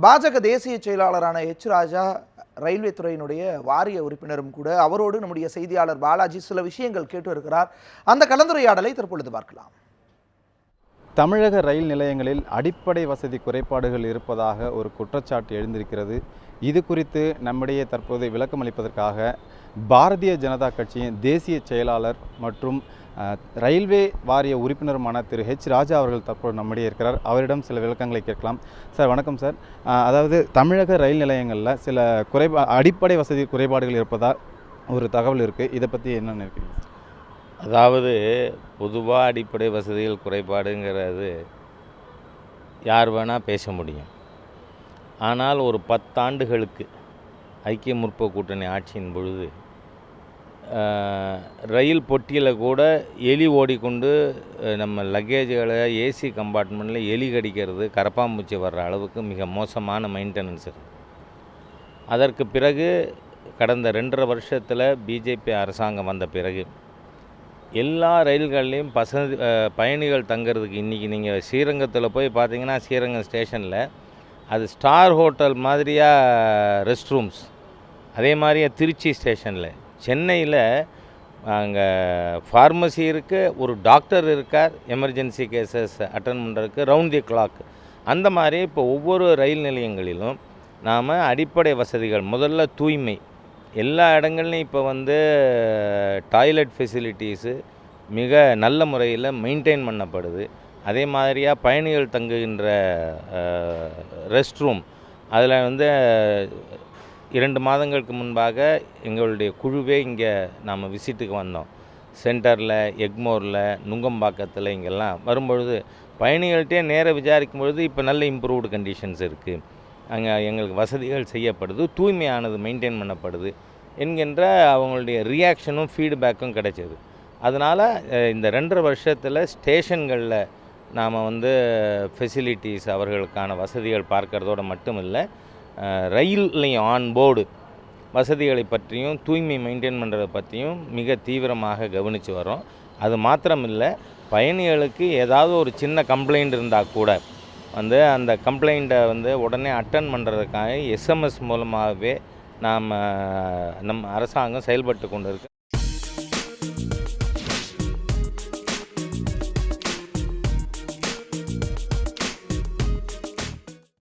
பாஜக தேசிய செயலாளரான ராஜா ரயில்வே துறையினுடைய வாரிய உறுப்பினரும் கூட. அவரோடு நம்முடைய செய்தியாளர் பாலாஜி சில விஷயங்கள் கேட்டு இருக்கிறார். அந்த கலந்துரையாடலை தற்பொழுது பார்க்கலாம். தமிழக ரயில் நிலையங்களில் அடிப்படை வசதி குறைபாடுகள் இருப்பதாக ஒரு குற்றச்சாட்டு எழுந்திருக்கிறது. இது குறித்து நம்மிடையே தற்போது விளக்கம் அளிப்பதற்காக பாரதிய ஜனதா கட்சியின் தேசிய செயலாளர் மற்றும் ரயில்வே வாரிய உறுப்பினருமான திரு ராஜா அவர்கள் தற்போது நம்மிடையே இருக்கிறார். அவரிடம் சில விளக்கங்களை கேட்கலாம். சார் வணக்கம் சார். அதாவது தமிழக ரயில் நிலையங்களில் சில அடிப்படை வசதி குறைபாடுகள் இருப்பதாக ஒரு தகவல் இருக்குது. இதை பற்றி என்ன நினைக்கிறீங்க? அதாவது பொதுவாக அடிப்படை வசதிகள் குறைபாடுங்கிறது யார் வேணால் பேச முடியும். ஆனால் ஒரு 10 ஆண்டுகளுக்கு ஐக்கிய முற்போக்கு கூட்டணி ஆட்சியின் பொழுது ரயில் பொட்டியில் கூட எலி ஓடிக்கொண்டு நம்ம லக்கேஜுகளை ஏசி கம்பார்ட்மெண்ட்டில் எலி கடிக்கிறது, கரப்பாம்பூச்சி வர்ற அளவுக்கு மிக மோசமான மெயின்டெனன்ஸ் இருக்குது. அதற்கு பிறகு கடந்த 2.5 வருஷத்தில் பிஜேபி அரசாங்கம் வந்த பிறகு எல்லா ரயில்கள்லேயும் பயணிகள் தங்கிறதுக்கு இன்றைக்கி நீங்கள் ஸ்ரீரங்கத்தில் போய் பார்த்தீங்கன்னா ஸ்ரீரங்கம் ஸ்டேஷனில் அது ஸ்டார் ஹோட்டல் மாதிரியாக ரெஸ்ட் ரூம்ஸ், அதே மாதிரியே திருச்சி ஸ்டேஷனில், சென்னையில் அங்கே ஃபார்மசி இருக்குது, ஒரு டாக்டர் இருக்கார் எமர்ஜென்சி கேசஸ் அட்டன் பண்ணுறதுக்கு ரவுண்ட் தி கிளாக். அந்த மாதிரி இப்போ ஒவ்வொரு ரயில் நிலையங்களிலும் நாம் அடிப்படை வசதிகள், முதல்ல தூய்மை, எல்லா இடங்கள்லையும் இப்போ டாய்லெட் ஃபெசிலிட்டிஸு மிக நல்ல முறையில் மெயின்டைன் பண்ணப்படுது. அதே மாதிரியாக பயணிகள் தங்குகின்ற ரெஸ்ட் ரூம், அதில் 2 மாதங்களுக்கு முன்பாக எங்களுடைய குழுவே இங்கே நாம் விசிட்டுக்கு வந்தோம். சென்டரில், எக்மோரில், நுங்கம்பாக்கத்தில் இங்கெல்லாம் வரும்பொழுது பயணிகள்கிட்டே நேராக விசாரிக்கும் பொழுது இப்போ நல்ல இம்ப்ரூவ்டு கண்டிஷன்ஸ் இருக்குது, அங்கே எங்களுக்கு வசதிகள் செய்யப்படுது, தூய்மையானது மெயின்டைன் பண்ணப்படுது என்கின்ற அவங்களுடைய ரியாக்ஷனும் ஃபீட்பேக்கும் கிடைச்சது. அதனால் இந்த 2.5 வருஷத்தில் ஸ்டேஷன்களில் நாம் ஃபெசிலிட்டிஸ், அவர்களுக்கான வசதிகள் பார்க்கறதோடு மட்டும் இல்லை, ரயில்லையும் ஆன்போர்டு வசதிகளை பற்றியும் தூய்மை மெயின்டைன் பண்ணுறதை பற்றியும் மிக தீவிரமாக கவனித்து வரோம். அது மாத்திரமில்லை, பயணிகளுக்கு ஏதாவது ஒரு சின்ன கம்ப்ளைண்ட் இருந்தால் கூட அந்த கம்ப்ளைண்ட்டை உடனே அட்டன் பண்ணுறதுக்காக எஸ்எம்எஸ் மூலமாகவே நம்ம அரசாங்கம் செயல்பட்டு கொண்டு இருக்குது.